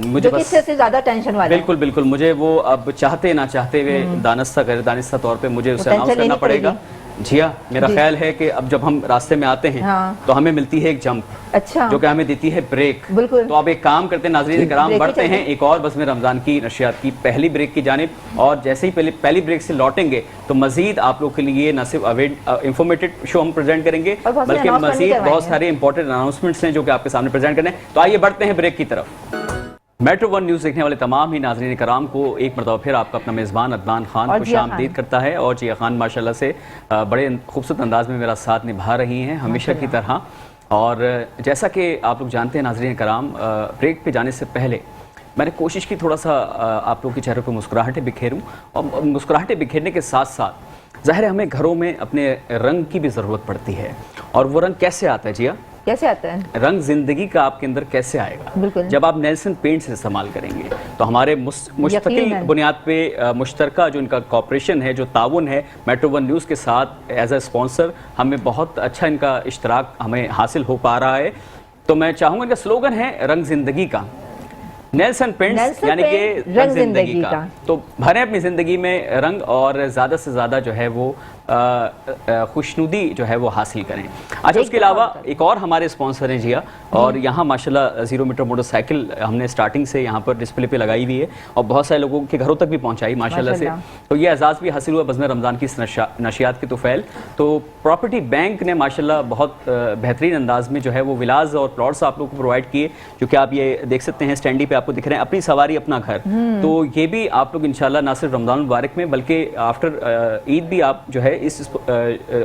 मुझे बस ज़्यादा टेंशन वाला बिल्कुल मुझे वो अब चाहते ना चाहते हुए दानिस्ता तौर पे मुझे उसे अनाउंस करना पड़ेगा। जिया, मेरा ख्याल है कि अब जब हम रास्ते में आते हैं तो हमें मिलती है एक जंप, अच्छा, जो कि हमें देती है ब्रेक। तो अब एक काम करते हैं नाज़रीन कराम, बढ़ते हैं एक और बस में रमजान की नशियात की पहली ब्रेक की जानिब, और जैसे ही पहली ब्रेक से लौटेंगे तो मजीद आप लोग के लिए न सिर्फ इंफॉर्मेटिव शो हम प्रेजेंट करेंगे, बल्कि मजीद बहुत सारे इंपॉर्टेंट अनाउंसमेंट्स हैं जो कि आपके सामने प्रेजेंट करने। तो आइए बढ़ते हैं ब्रेक की तरफ। मेट्रो वन न्यूज़ देखने वाले तमाम ही नाज़रीन कराम को एक मरतबा फिर आपका अपना मेज़बान अदनान खान खुश आमदीद करता है। और जिया खान माशाल्लाह से बड़े खूबसूरत अंदाज में मेरा साथ निभा रही हैं हमेशा की तरह। और जैसा कि आप लोग जानते हैं नाज़रीन कराम, ब्रेक पे जाने से पहले मैंने कोशिश की थोड़ा सा आप लोग के चेहरे पर मुस्कुराहटें बिखेरूं, और मुस्कुराहटें बिखेरने के साथ साथ ज़ाहिर है हमें घरों में अपने रंग की भी ज़रूरत पड़ती है। और वो रंग कैसे आता है जिया? कैसे आता है रंग जिंदगी का आपके अंदर कैसे आएगा? जब आप नेल्सन पेंट्स इस्तेमाल करेंगे तो हमारे मुस्तकिल बुनियाद पे मुश्तरका जो इनका कॉपरेशन है, जो ताउन है मेट्रो वन न्यूज़ के साथ एज अ स्पॉन्सर, हमें बहुत अच्छा इनका इश्तराक हमें हासिल हो पा रहा है। तो मैं चाहूँगा, इनका स्लोगन है रंग जिंदगी का, नेल्सन पेंट्स यानी कि रंग जिंदगी का। तो भरें अपनी ज़िंदगी में रंग और ज़्यादा से ज़्यादा जो है वो खुशनुदी जो है वो हासिल करें। अच्छा, उसके अलावा एक और हमारे स्पॉन्सर हैं जिया, और यहाँ माशाल्लाह 0 मीटर मोटरसाइकिल हमने स्टार्टिंग से यहाँ पर डिस्प्ले पे लगाई हुई है और बहुत सारे लोगों के घरों तक भी पहुँचाई माशाल्लाह से। तो ये एजाज़ भी हासिल हुआ बज़्म रमज़ान की नशियात के तुफ़ैल। तो प्रॉपर्टी बैंक ने माशाल्लाह बहुत बेहतरीन अंदाज में जो है वो विलाज और प्लॉट्स आप लोग को प्रोवाइड किए, जो कि आप ये देख सकते हैं स्टैंडी पे आपको दिख रहे हैं, अपनी सवारी अपना घर। तो ये भी आप लोग इंशाल्लाह ना सिर्फ रमज़ान मुबारक में बल्कि आफ्टर ईद भी आप जो है इस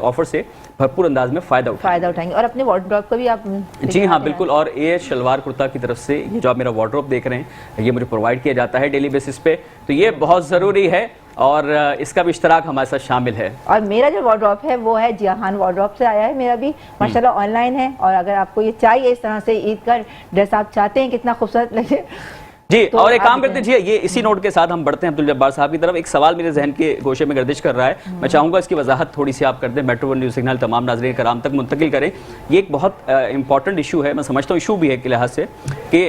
ऑफर से भरपूर अंदाज में फ़ायदा उठाएंगे। और अपने वार्डरोब को भी आप जी हाँ बिल्कुल। और ये शलवार कुर्ता की तरफ से ये जो आप मेरा वार्डरोब देख रहे हैं ये मुझे प्रोवाइड किया जाता है डेली बेसिस पे, तो ये बहुत ज़रूरी है और इसका भी इश्तराक हमारे साथ शामिल है। और मेरा जो वार्डरोब है वो है जिया खान वार्डरोब से आया है, मेरा भी माशाल्लाह ऑनलाइन है। और अगर आपको ये चाहिए इस तरह से ईद का ड्रेस आप चाहते हैं कितना खूबसूरत लगे जी। तो और एक आप काम करते हैं जी, ये इसी नोट के साथ हम बढ़ते हैं अब्दुल जब्बार साहब की तरफ। एक सवाल मेरे जहन के गोशे में गर्दिश कर रहा है, मैं चाहूंगा इसकी वजाहत थोड़ी सी आप कर दें, मेट्रो वन न्यूज़ सिग्नल तमाम नाज़रीन कराम तक मुंतकिल करें। ये एक बहुत इंपॉर्टेंट इशू है, मैं समझता हूँ इशू भी है के लिहाज से कि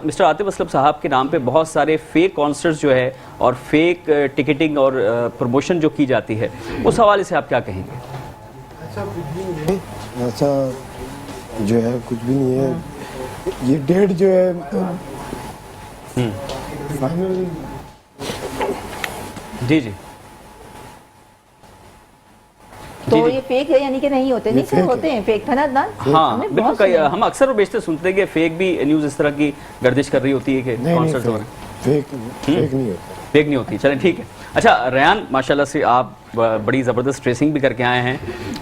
मिस्टर आतिफ असलम साहब के नाम पे बहुत सारे फेक कॉन्सर्ट्स जो है और फेक टिकटिंग और प्रमोशन जो की जाती है, उस हवाले से आप क्या कहेंगे? ऐसा जो है कुछ भी नहीं है। ये डेट जो है फाइनल। जी जी। तो जी, जी। ये फेक है यानी कि नहीं होते? नहीं सर, फेक होते हैं फेक, था ना अदनान? हाँ हमने बिल्कुल, बहुत सुने हैं। हम अक्सर और बेशतर सुनते हैं कि फेक भी न्यूज़ इस तरह की गर्दिश कर रही होती है कि नहीं कॉन्सर्ट हो रहे हैं। फेक नहीं होता। फेक नहीं होती, चलें ठीक है। अच्छा रेहान, माशाल्लाह से आप बड़ी ज़बरदस्त ट्रेसिंग भी करके आए हैं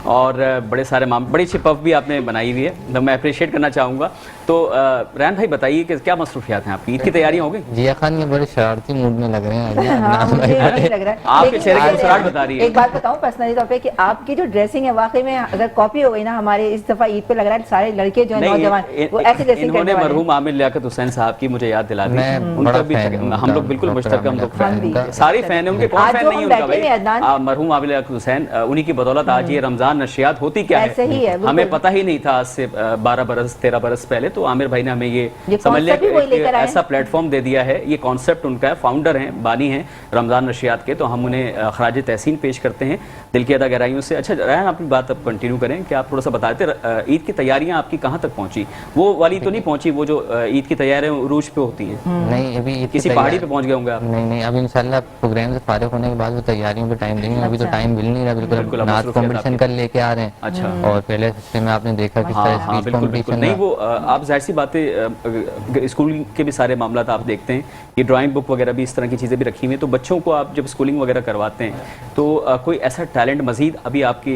और बड़े सारे बड़ी अच्छी पफ भी आपने बनाई हुई है, तो मैं अप्रिशिएट करना चाहूँगा। तो रेहान भाई बताइए कि क्या मसरूफियात हैं आपकी, ईद की तैयारियाँ हो गई? जिया खान ये बड़े शरारती मूड में लग रहे हैं हाँ, आज। मुझे यही लग रहा है। आपके लेकिन चेहरे की मैं मुस्कुराहट बता रही है। एक बात बताऊं पर्सनली तौर पे कि आपकी जो ड्रेसिंग है वाकई में अगर कॉपी हो गई ना हमारे इस दफा ईद पे, लग रहा है सारे लड़के जो है नौजवान वो ऐसे ड्रेसिंग इन्होंने करने वाले हैं। मरहूम आमिर लियाकत हुसैन साहब की मुझे याद दिला दी। मैं उनका बड़ा भी फैन हूं हम लोग बिल्कुल डॉक्टर मुश्तरक, हम लोग आमिर फैन उनका। हैं, सारे फैन हैं उनके। कौन आज फैन जो नहीं हम है उनका बैठे हैं अदनान, भाई? मरहूम आमिर लियाकत हुसैन, उन्हीं की बदौलत आज ये रमजान नशियात होती क्या ऐसे ही है, है बिल्कुल। हमें पता ही नहीं था। आज से 12 बरस 13 बरस पहले तो आमिर भाई ने हमें ये समझ लिया concept ही वही कि लेकर आए हैं। ऐसा प्लेटफॉर्म दे दिया है। ये कॉन्सेप्ट उनका है, फाउंडर हैं, बानी हैं रमजान नशियात के, तो हम उन्हें खराज तहसीन पेश करते हैं दिल की अदा गहराइयों से। अच्छा रेहान, अपनी बात अब कंटिन्यू करें कि आप थोड़ा सा बताते ईद की तैयारियां आपकी कहाँ तक पहुंची? वो वाली तो नहीं पहुंची वो जो ईद की तैयारियां उरूज पे होती हैं? नहीं अभी ईद की किसी पहाड़ी पे पहुंच गए होंगे आप? नहीं अभी इंशाल्लाह प्रोग्राम से फारिग होने के बाद वो तैयारियों पे टाइम देंगे। अभी तो टाइम मिल नहीं रहा बिल्कुल, बिल्कुल। अब नाच मसरूफियत कंपटीशन आपकी। कर लेके आ रहे हैं। अच्छा। और पहले हिस्से में आपने देखा किस तरह हाँ स्पीच बिल्कुल बिल्कुल। कंपटीशन नहीं वो आप जाहिर सी बातें स्कूल के भी सारे मामला आप देखते हैं, ये ड्राइंग बुक वगैरह भी इस तरह की चीज़ें भी रखी हुई हैं। तो बच्चों को आप जब स्कूलिंग वगैरह करवाते हैं तो कोई ऐसा टैलेंट मजीद अभी आपकी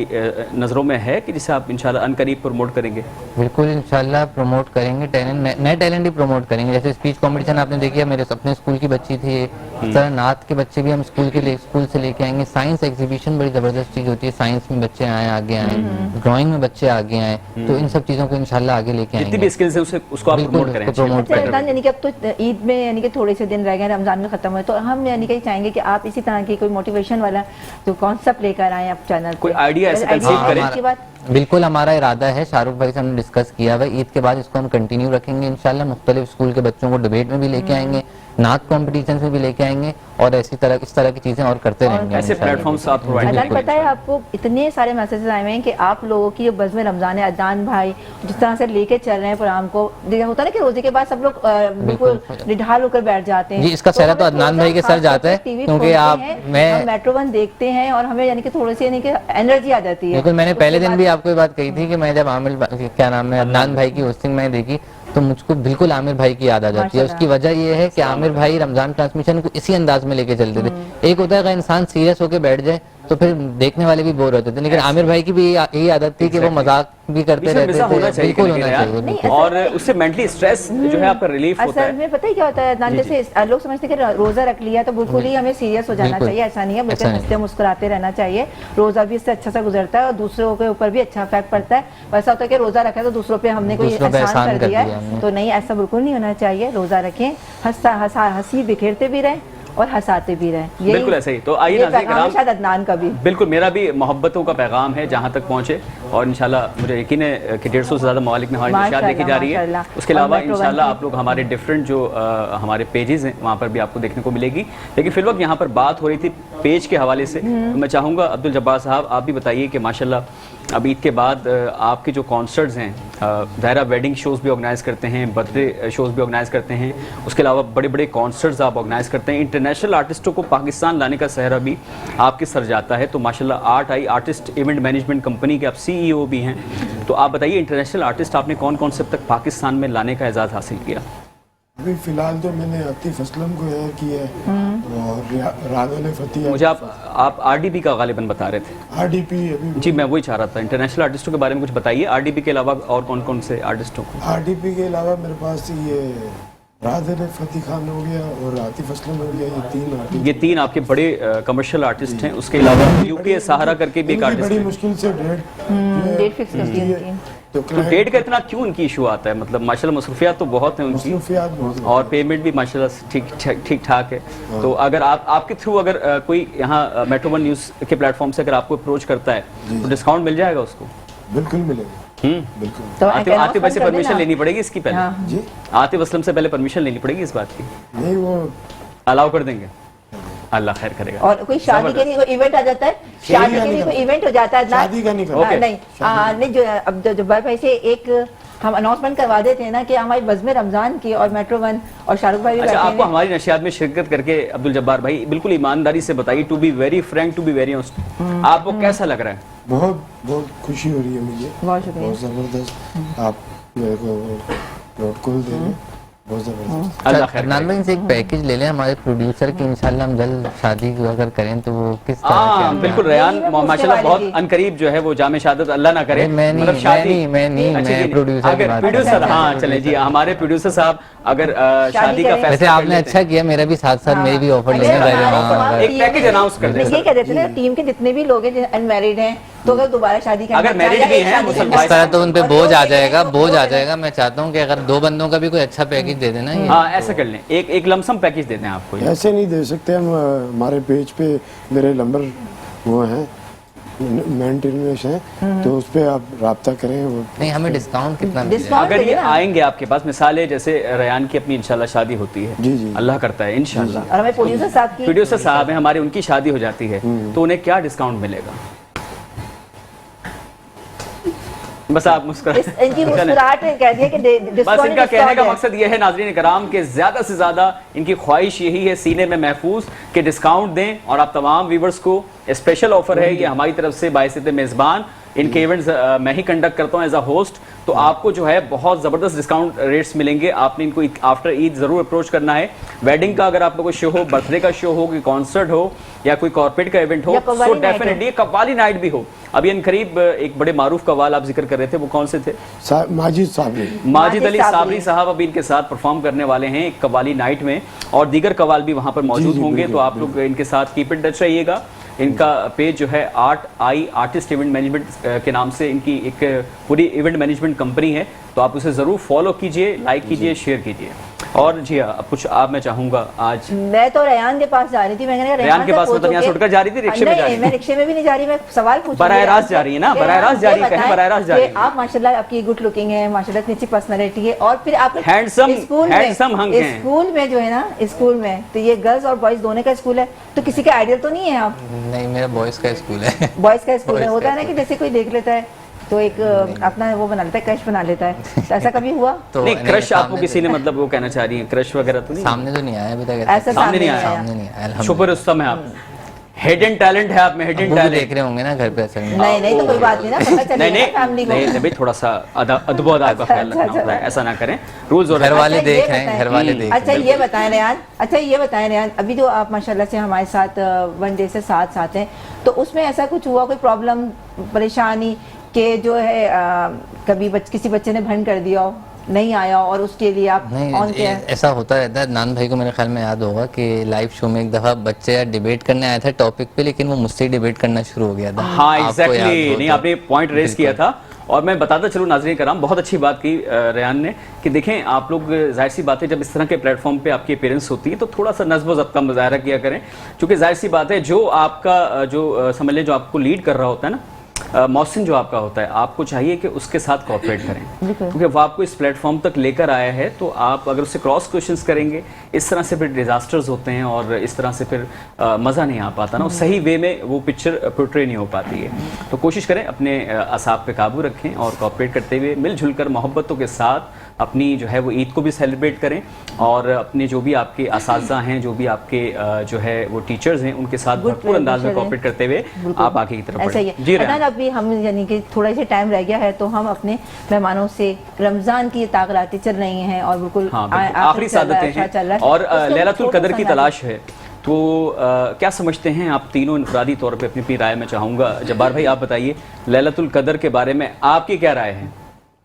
नज़रों में है कि जिसे आप इंशाल्लाह अनकरीब प्रमोट करेंगे? बिल्कुल इंशाल्लाह प्रमोट करेंगे, टैलेंट नए टैलेंट ही प्रमोट करेंगे। जैसे स्पीच कंपटीशन आपने देखी, मेरे अपने स्कूल की बच्ची थी, इस तरह नात के बच्चे भी हम स्कूल से लेके आएंगे। साइंस एग्जीबिशन बड़ी जबरदस्त चीज होती है, साइंस में बच्चे आगे आए, ड्राइंग में बच्चे आगे आए, तो इन सब चीजों को इंशाल्लाह आगे लेके जितनी आएंगे। भी स्किल्स है उसको आप बिल्कुल, प्रमोट करें। उसको promote अच्छा अदनान, यानी कि अब तो ईद में यानी कि थोड़े से दिन रह गए, रमजान में खत्म हुए, तो हम यानी कि चाहेंगे कि आप इसी तरह की कोई मोटिवेशन वाला जो कॉन्सेप्ट लेकर आए आप चैनल पे। कोई idea ऐसे idea conceive करें। की बात बिल्कुल हमारा इरादा है, शाहरुख भाई से हमने डिस्कस किया हुआ, ईद के बाद इसको हम कंटिन्यू रखेंगे इंशाल्लाह। मुख्तलिफ स्कूल के बच्चों को डिबेट में भी लेके आएंगे, नात कॉम्पिटिशन में भी लेके आएंगे और इस तरह की चीजें और करते रहेंगे ऐसे इंशाल्लाह। प्लेटफॉर्म्स आप प्रोवाइड अदनान, करेंगे। पता है आपको इतने सारे मैसेजेस आए हुए हैं कि आप लोगों की जो बज़्म रमजान है, अदनान भाई जिस तरह से लेके चल रहे हैं प्रोग्राम को, होता है ना कि रोजे के बाद सब लोग बिल्कुल निढाल होकर बैठ जाते हैं। जी, इसका सहरा तो हमें अदनान थोड़ा भाई के सा सर जाता है, खास करके टीवी क्योंकि खोलते आप हैं, मैं हम मेट्रो वन देखते हैं और हमें यानी कि थोड़ी सी यानी कि एनर्जी आ जाती है। बिल्कुल, मैंने उसके पहले दिन बाद- भी आपको ये बात कही थी कि मैं जब क्या नाम है अदनान भाई की होस्टिंग मैंने देखी तो मुझको बिल्कुल आमिर भाई की याद आ जाती है। उसकी वजह ये है कि आमिर भाई रमजान ट्रांसमिशन को इसी अंदाज में लेके चलते थे। एक होता है अगर इंसान सीरियस होकर बैठ जाए तो फिर देखने वाले भी बोर होते थे, लेकिन आमिर भाई की भी यही आदत थी कि वो मजाक भी करते बीच में रहते मिज़ाह होना थे। चाहिए बिल्कुल कहीं होना ना चाहिए, कहीं नहीं, बिल्कुल। और उससे मेंटली स्ट्रेस जो है आपका रिलीफ होता असल है। में पता है क्या होता है अदनान, जैसे लोग समझते हैं कि रोजा रख लिया तो बिल्कुल ही हमें सीरियस हो जाना बिल्कुल। चाहिए, ऐसा नहीं है। बिल्कुल ऐसा नहीं। हंसते मुस्कुराते रहना चाहिए। रोजा भी इससे अच्छा सा गुजरता है और दूसरों के ऊपर भी अच्छा इफेक्ट पड़ता है। वैसा होता है कि रोजा रखा है तो दूसरों पे हमने कोई दूसरों पे एहसान एहसान कर दिया कर दिया है, हमने। तो नहीं, ऐसा बिल्कुल नहीं होना चाहिए। रोजा रखें, हंसी बिखेरते भी रहें और हंसाते भी रहें। यही- बिल्कुल ऐसे ही। तो आइए ये नाज़रीन पैगाम कराम, है शायद अदनान का भी। बिल्कुल मेरा भी मोहब्बतों का पैगाम है जहाँ तक पहुँचे, और इंशाल्लाह मुझे यकीन है कि 150 से ज़्यादा ममालिक में हमारी नशियात देखी जा रही है। माशाल्लाह। उसके और अलावा मेट्रो वन इंशाल्लाह की- आप लोग हमारे डिफरेंट जो हमारे पेजेस हैं वहाँ पर भी आपको देखने को मिलेगी। लेकिन फिर वक्त यहाँ पर बात हो रही थी पेज के हवाले से, तो मैं चाहूँगा अब्दुल जब्बार साहब आप भी बताइए कि माशाल्लाह अब ईद के बाद आपके जो कॉन्सर्ट्स हैं, ज़ाहिर वेडिंग शोज़ भी ऑर्गेनाइज़ करते हैं, बर्थडे शोज़ भी ऑर्गेनाइज़ करते हैं, उसके अलावा बड़े बड़े कॉन्सर्ट्स आप ऑर्गेनाइज़ करते हैं, इंटरनेशनल आर्टिस्टों को पाकिस्तान लाने का सहरा भी आपके सर जाता है। तो माशाल्लाह आर्टिस्ट इवेंट मैनेजमेंट कंपनी के आप CEO भी हैं, तो आप बताइए इंटरनेशनल आर्टिस्ट आपने कौन कौन से अब तक पाकिस्तान में लाने का एजाज़ हासिल किया? अभी फिलहाल तो मैंने आतिफ असलम को एयर किया है और राना फतेह। मुझे आप RDB का गालिबन बता रहे थे। RDP अभी जी मैं वही चाह रहा था, इंटरनेशनल आर्टिस्टों के बारे में कुछ बताइए, RDB के अलावा और कौन कौन से आर्टिस्टों को? RDP के अलावा मेरे पास ये राहत फतेह खान हो गया और आतिफ असलम हो गया, ये 3 आर्टिस्ट। ये 3 आपके बड़े कमर्शियल आर्टिस्ट हैं। उसके अलावा यूके सहारा करके भी एक इनकी आर्टिस्ट बड़ी है। मुश्किल से डेट फिक्स करती है उनकी। तो तो डेट का इतना क्यों उनकी इशू आता है? मतलब माशाल्लाह मसरूफियात तो बहुत हैं उनकी मसरूफियात बहुत और पेमेंट भी माशाल्लाह ठीक ठाक है। तो अगर आपके थ्रू अगर कोई यहाँ मेट्रो वन न्यूज़ के प्लेटफॉर्म से अगर आपको अप्रोच करता है तो डिस्काउंट मिल जाएगा उसको? बिल्कुल मिलेगा, बिल्कुल। तो आतिफ वैसे परमिशन लेनी पड़ेगी इसकी पहले? हाँ। जी आतिफ असलम से पहले परमिशन लेनी पड़ेगी इस बात की? नहीं, वो अलाउ कर देंगे, अल्लाह खैर करेगा। और कोई शादी के लिए कोई इवेंट आ जाता है, शादी के लिए कोई इवेंट हो जाता है ना, शादी का नहीं करना। ओके। नहीं जो अब जब्बार भाई से एक हम अनाउंसमेंट करवा देते हैं ना कि हमारी बज़्म रमजान की और मेट्रो वन और शाहरुख भाई भी अच्छा, बैठे आपको हैं। हमारी नशियात में शिरकत करके अब्दुल जब्बार भाई बिल्कुल ईमानदारी से बताइए, to be very frank, to be very honest, आपको कैसा लग रहा है? बहुत बहुत खुशी हो रही है मुझे, बहुत शुक्रिया। बहुत ज़बरदस्त। आप मेरे को प्रोटोकॉल दे रहे, बहुत ज़बरदस्त। अल्लाह खैर अदनान भाई से एक पैकेज ले लें हमारे प्रोड्यूसर की, इंशाल्लाह हम जल्द शादी अगर करें तो वो किस तरह हाँ के बिल्कुल। यही रेहान मैं पूछने माशाल्लाह वाली बहुत थी। अनकरीब जो है वो जामे शहादत अल्लाह ना करे, मैं नहीं, मतलब मैं शादी नहीं, मैं नहीं, अच्छा, मैं ये प्रोड्यूसर की अगर बात प्रोड्यूसर, कर रहा हाँ हूं। चले जी, हमारे प्रोड्यूसर साहब अगर शादी शादी का करें। फैसला वैसे कर आपने लेते अच्छा हैं, किया, मेरा भी साथ साथ मेरी भी ऑफर लेने अरे पहले हमारे वहाँ हमारे एक टीम पैकेज में- announce कर दें, ये कह देते हैं ना, टीम के जितने भी लोग हैं अनमैरिड हैं तो अगर दोबारा शादी करना अगर married चाहे, भी एक हैं, शादी मुसलमान करना इस तरह चाहे, तो उन पे और बोझ दो आ जगह जाएगा, तो बोझ दो आ जगह- जाएगा। मैं चाहता हूँ कि अगर 2 बंदों का भी कोई अच्छा पैकेज दे देना ये हाँ ऐसा कर लें, एक लमसम पैकेज देते हैं आपको ये। ऐसे नहीं दे सकते हम, हमारे पेज पे मेरे नंबर वो हैं, मेंटेनेंस हैं, तो उस पर आप राब्ता करें। वो नहीं, हमें डिस्काउंट कितना मिलेगा? डिस्काउंट अगर ये देना। आएंगे आपके पास, मिसालें जैसे रेहान की अपनी इंशाल्लाह शादी होती है, जी, जी। अल्लाह करता है इंशाल्लाह, और हमें प्रोड्यूसर साहब की प्रोड्यूसर साहब हैं हमारे, उनकी शादी हो जाती है तो उन्हें क्या डिस्काउंट मिलेगा? बस आप मुस्कुराए। इनकी मुस्कुराहट ने कह दिया कि बस डिस्काउंट इनका कहने का है। मकसद ये है नाज़रीन कराम कि ज़्यादा से ज़्यादा इनकी ख्वाहिश यही है सीने में महफूज कि डिस्काउंट दें, और आप तमाम व्यूवर्स को स्पेशल ऑफर है ये हमारी तरफ से बाइसित मेज़बान। इनके इवेंट्स मैं ही कंडक्ट करता हूँ एज अ होस्ट, तो आपको जो है बहुत ज़बरदस्त डिस्काउंट रेट्स मिलेंगे। आपने इनको आफ्टर ईद ज़रूर अप्रोच करना है। वेडिंग का अगर आपका कोई शो हो, बर्थडे का शो हो, कोई कॉन्सर्ट हो या कोई कॉर्पोरेट का इवेंट हो, या कव्वाली सो नाइट हो। डेफिनेटली कव्वाली नाइट भी हो। अभी अनकरीब एक बड़े मारूफ कव्वाल आप जिक्र कर रहे थे, वो कौन से थे? माजिद साबरी, माजिद अली साबरी। साबरी साहब अभी इनके साथ परफॉर्म करने वाले हैं एक कव्वाली नाइट में, और दीगर कव्वाल भी वहां पर मौजूद जी, होंगे। बिल्कुल, तो आप लोग इनके साथ कीप इन टच रहिएगा। इनका पेज जो है आर्टिस्ट इवेंट मैनेजमेंट के नाम से इनकी एक पूरी इवेंट मैनेजमेंट कंपनी है, तो आप उसे ज़रूर फॉलो कीजिए, लाइक कीजिए, शेयर कीजिए। और जी हाँ, अब कुछ आप मैं चाहूंगा आज मैं तो रेहान के पास जा रही थी, मैंने कहा रेहान के से पास मतलब पूछो यहाँ कि- से उठकर जा रही थी, रिक्शे में जा रही नहीं, मैं रिक्शे में भी नहीं जा रही, मैं सवाल पूछ बराह रास्त जा रही है ना, बराह रास्त जा रही है, कहीं बराह रास्त जा रही है। आप माशाल्लाह आपकी गुड लुकिंग है, माशाल्लाह इतनी अच्छी पर्सनालिटी है, और फिर आप Handsome- स्कूल handsome हंक हैं। स्कूल में जो है ना, स्कूल में तो ये गर्ल्स और बॉयज दोनों का स्कूल है, तो किसी का आइडियल तो नहीं है आप? नहीं, मेरा बॉयज का स्कूल है। बॉयज का स्कूल है, Boys होता है का ना कि जैसे कोई देख लेता है तो एक अपना वो बना लेता है, क्रश बना लेता है, तो ऐसा कभी हुआ? तो नहीं, क्रश आपको सामने किसी ने तो- मतलब वो कहना चाह रही है, क्रश वगैरह तो नहीं? सामने तो नहीं आया अभी तक, ऐसा सामने नहीं आया। सामने नहीं आया, अल्हम्दुलिल्लाह। शुक्र उस्तम है आप, हिडन टैलेंट है आप में, हिडन वो भी टैलेंट। देख रहे होंगे ना घर पे असल में। नहीं नहीं, तो कोई बात नहीं ना, पता नहीं चलेगा नहीं ना फैमिली को। नहीं नहीं भाई, थोड़ा सा अदब अदब का ख्याल रखना होता है, ऐसा ना करें, रूल्स और घर वाले अच्छा, ये देख रहे हैं, बताएं। घर वाले देख अच्छा रहे हैं। ये बताएं रेहान, अच्छा ये बताएं रेहान, अभी जो आप माशाल्लाह से हमारे साथ वन डे से साथ हैं, तो उसमें ऐसा कुछ हुआ, कोई प्रॉब्लम परेशानी के जो है कभी किसी बच्चे ने भंड कर दिया हो, नहीं आया और उसके लिए आप नहीं, ऑन किया? ऐसा होता रहता है। नान भाई को मेरे ख्याल में याद होगा कि लाइव शो में एक दफा बच्चे डिबेट करने आया था टॉपिक पे, लेकिन वो मुझसे डिबेट करना शुरू हो गया था। हाँ आपको एग्जैक्टली याद हो नहीं, तो। आपने पॉइंट रेज किया था, और मैं बताता चलूँ नाज़रीन कराम, बहुत अच्छी बात की रेहान ने कि देखें आप लोग, जाहिर सी बात है जब इस तरह के प्लेटफॉर्म पे आपकी अपीयरेंस होती है तो थोड़ा सा नज़्म ज़ब्त का मुजाहरा किया करें, क्योंकि जाहिर सी बात है जो आपका जो समझ लें जो आपको लीड कर रहा होता है ना, मौसिन जो आपका होता है, आपको चाहिए कि उसके साथ कोऑपरेट करें, क्योंकि वो आपको इस प्लेटफॉर्म तक लेकर आया है। तो आप अगर उससे क्रॉस क्वेश्चंस करेंगे, इस तरह से फिर डिजास्टर्स होते हैं और इस तरह से फिर मज़ा नहीं आ पाता ना, सही वे में वो पिक्चर पोर्ट्रे नहीं हो पाती है। तो कोशिश करें अपने असाब पे काबू रखें और कोऑपरेट करते हुए मिलजुल कर मोहब्बतों के साथ अपनी जो है वो ईद को भी सेलिब्रेट करें, और अपने जो भी आपके असातिज़ा हैं, जो भी आपके जो है वो टीचर्स हैं, उनके साथ भरपूर अंदाज में कोऑपरेट करते हुए आप आगे की तरफ ऐसा ही बढ़ें। जी है। अदनान, अभी हम यानी कि थोड़ा सा टाइम रह गया है, तो हम अपने मेहमानों से रमजान की ताक़राती चल रही हैं और बिल्कुल हाँ, आखिरी सादतें हैं और लैलतुल कदर की तलाश है, तो क्या समझते हैं आप तीनों इनफरादी तौर पे? अपनी अपनी राय में चाहूँगा, जब्बार भाई आप बताइए लैलतुल कदर के बारे में आपकी क्या राय है?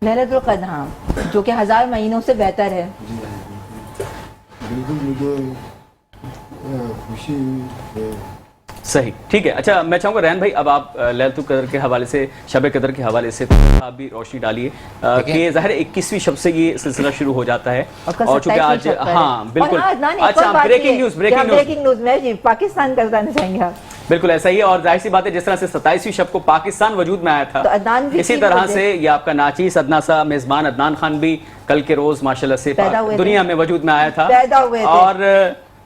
लैलतुल कदर, हाँ, जो कि 1000 महीनों से बेहतर है। बिल्कुल मुझे खुशी है। सही, ठीक है। अच्छा, मैं चाहूंगा रैन भाई, अब आप लैलतुल कदर के हवाले से, शब कदर के हवाले से आप भी रोशनी डालिए कि ज़ाहिर 21वीं शब से ये सिलसिला शुरू हो जाता है और चूंकि आज, हाँ बिल्कुल, अच्छा ब्रेकिंग न्यूज़ में पाकिस्तान का बताना चाहेंगे आप? बिल्कुल ऐसा ही है, और जाहिर सी बात है जिस तरह से 27वीं शब को पाकिस्तान वजूद में आया था, तो इसी तरह से ये आपका नाचीस अदनान सा मेजबान अदनान खान भी कल के रोज माशाल्लाह से दुनिया में वजूद में आया था, और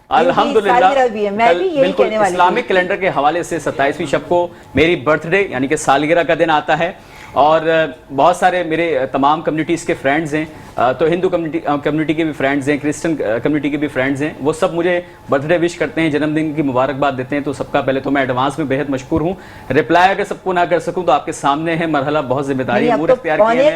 अल्हम्दुलिल्लाह बिल्कुल इस्लामिक कैलेंडर के हवाले से 27वीं शब को मेरी बर्थडे यानी कि सालगिरह का दिन आता है, और बहुत सारे मेरे तमाम कम्युनिटीज़ के फ्रेंड्स हैं, तो हिंदू कम्युनिटी के भी फ्रेंड्स हैं, क्रिश्चियन कम्युनिटी के भी फ्रेंड्स हैं, वो सब मुझे बर्थडे विश करते हैं, जन्मदिन की मुबारकबाद देते हैं। तो सबका पहले तो मैं एडवांस में बेहद मशकूर हूँ। रिप्लाई अगर सबको ना कर सकूँ तो आपके सामने है मरहला, बहुत जिम्मेदारी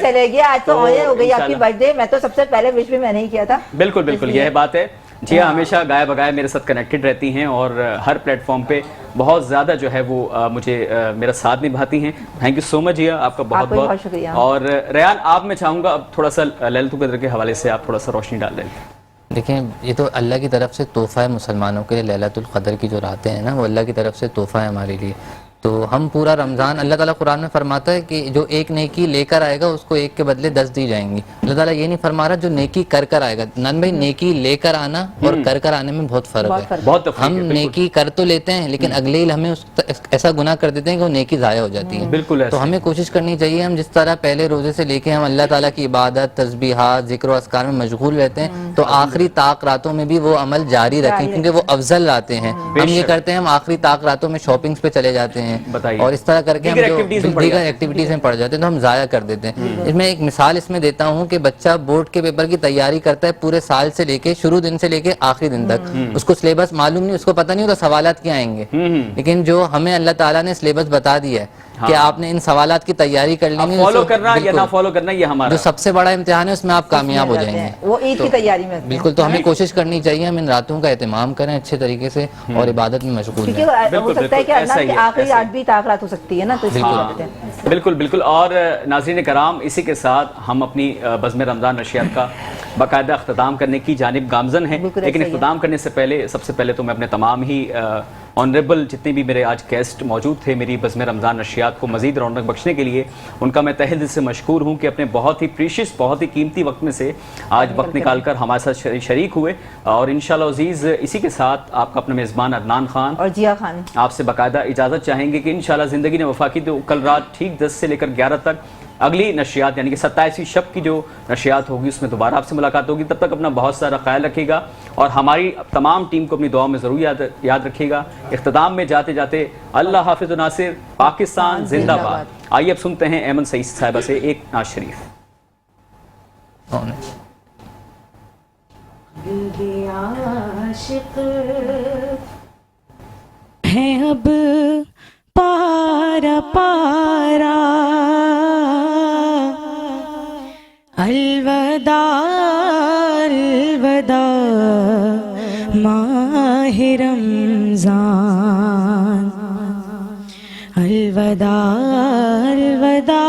चले गया, आज तो ऑनर हो गई आपकी बर्थडे। मैं तो सबसे पहले विश भी मैंने ही किया था। बिल्कुल बिल्कुल, यह बात है जी हाँ, हमेशा गाय बगाए मेरे साथ कनेक्टेड रहती हैं और हर प्लेटफॉर्म पे बहुत ज़्यादा जो है वो मुझे मेरा साथ निभाती हैं। थैंक यू सो मच जिया, आपका बहुत बहुत शुक्रिया। और रेयान, आप मैं चाहूँगा अब थोड़ा सा लैलतुल कदर के हवाले से आप थोड़ा सा रोशनी डाल दें। देखिए, ये तो अल्लाह की तरफ से तोहफ़ा है मुसलमानों के लिए। लैलतुल क़द्र की जो रातें हैं ना, वो अल्लाह की तरफ से तोहफ़ा है हमारे लिए। तो हम पूरा रमज़ान, अल्लाह ताला कुरान में फरमाता है कि जो एक नेकी लेकर आएगा उसको एक के बदले 10 दी जाएंगी। अल्लाह ताला ये नहीं फरमा रहा जो नेकी कर कर आएगा। नन भाई, नेकी लेकर आना और कर आने में बहुत फ़र्क है। बहुत हम नेकी कर तो लेते हैं लेकिन अगले ही हमें ऐसा गुनाह कर देते हैं कि वो नेकी ज़ाया हो जाती है। बिल्कुल। तो हमें कोशिश करनी चाहिए, हम जिस तरह पहले रोजे से लेके हम अल्लाह ताला की इबादत, तस्बीहात, ज़िक्र और अस्कार में मशगूल रहते हैं, तो आखिरी ताक रातों में भी वो अमल जारी रखें, क्योंकि वो अफजल रातें हैं। हम ये करते हैं, हम आखिरी ताक रातों में शॉपिंग्स पे चले जाते हैं और इस तरह करके हम जो दीगर एक्टिविटीज में पड़ जाते हैं तो हम जाया कर देते हैं। इसमें एक मिसाल इसमें देता हूँ कि बच्चा बोर्ड के पेपर की तैयारी करता है पूरे साल से लेके, शुरू दिन से लेके आखिरी दिन तक, उसको सिलेबस मालूम नहीं, उसको पता नहीं होता सवालात क्या आएंगे, लेकिन जो हमें अल्लाह ताला ने सिलेबस बता दिया है कि आपने इन सवालात की तैयारी कर लेनी, फॉलो करना या ना फॉलो करना, ये हमारा जो सबसे बड़ा इम्तिहान है उसमें आप कामयाब हो जाएंगे। वो ईद की तैयारी में बिल्कुल, तो हमें कोशिश करनी चाहिए हम इन रातों का एहतमाम करें अच्छे तरीके से और इबादत में मशगूल रहें। हो सकता है कि अल्लाह की आखिरी 8वीं ताक रात हो सकती है ना, तो बिल्कुल बिल्कुल। और नाज़रीन कराम, इसी के साथ हम अपनी बज़्म रमज़ान नशियात का बाकायदा अख्ताम करने की जानिब गामजन हैं, लेकिन अख्ताम करने से पहले सबसे पहले तो मैं अपने तमाम ही ऑनरेबल जितने भी मेरे आज गेस्ट मौजूद थे मेरी बज़्म रमज़ान नशियात को मज़ीद रौनक बख्शने के लिए, उनका मैं तहे दिल से मशकूर हूँ कि अपने बहुत ही प्रीशियस, बहुत ही कीमती वक्त में से आज वक्त निकाल कर हमारे साथ शरीक हुए। और इंशाल्लाह अज़ीज़, इसी के साथ आपका अपना मेज़बान अदनान खान और जिया खान आपसे बाकायदा इजाज़त चाहेंगे कि इंशाल्लाह ज़िंदगी ने वफ़ा की तो कल रात ठीक 10 से लेकर 11 तक अगली नशियात यानी कि 27वीं शब की जो नशियात होगी उसमें दोबारा आपसे मुलाकात होगी। तब तक अपना बहुत सारा ख्याल रखिएगा और हमारी तमाम टीम को अपनी दुआ में ज़रूर याद रखिएगा। इख्तिताम में जाते जाते अल्लाह हाफिज़ व नासिर, पाकिस्तान जिंदाबाद। आइए अब सुनते हैं एमन सईद साहिबा से एक नाज शरीफ। है अब पारा पारा अलवदा अलवदा माहे रमज़ान, अलवदा अलवदा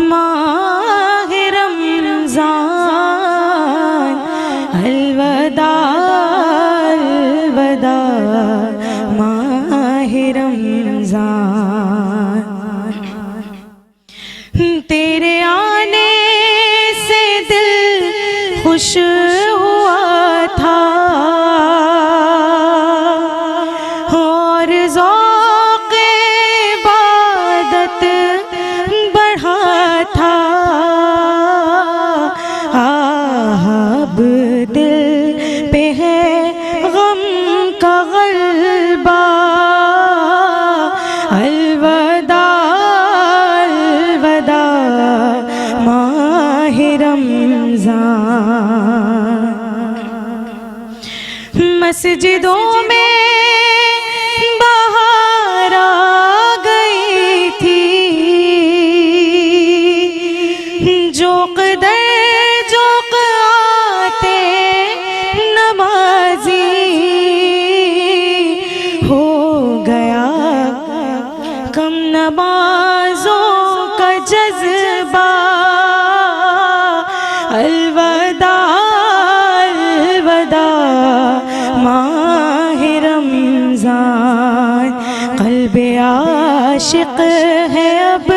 माहे रमज़ान, अलवदा अलवदा माहे रमज़ान। तेरे आने से दिल खुश हुआ था और ज़ौक़ इबादत बढ़ा था। अब दिल पे है गम का गलबा, अलवदा अलवदा माहे रमज़ान। मस्जिदों में बाहर आ गई थी जो कदर जो आते नमाजी, हो गया कम नमाजों का जज्बा, अलवदा अलवदा क़ल्ब आशिक़ है अब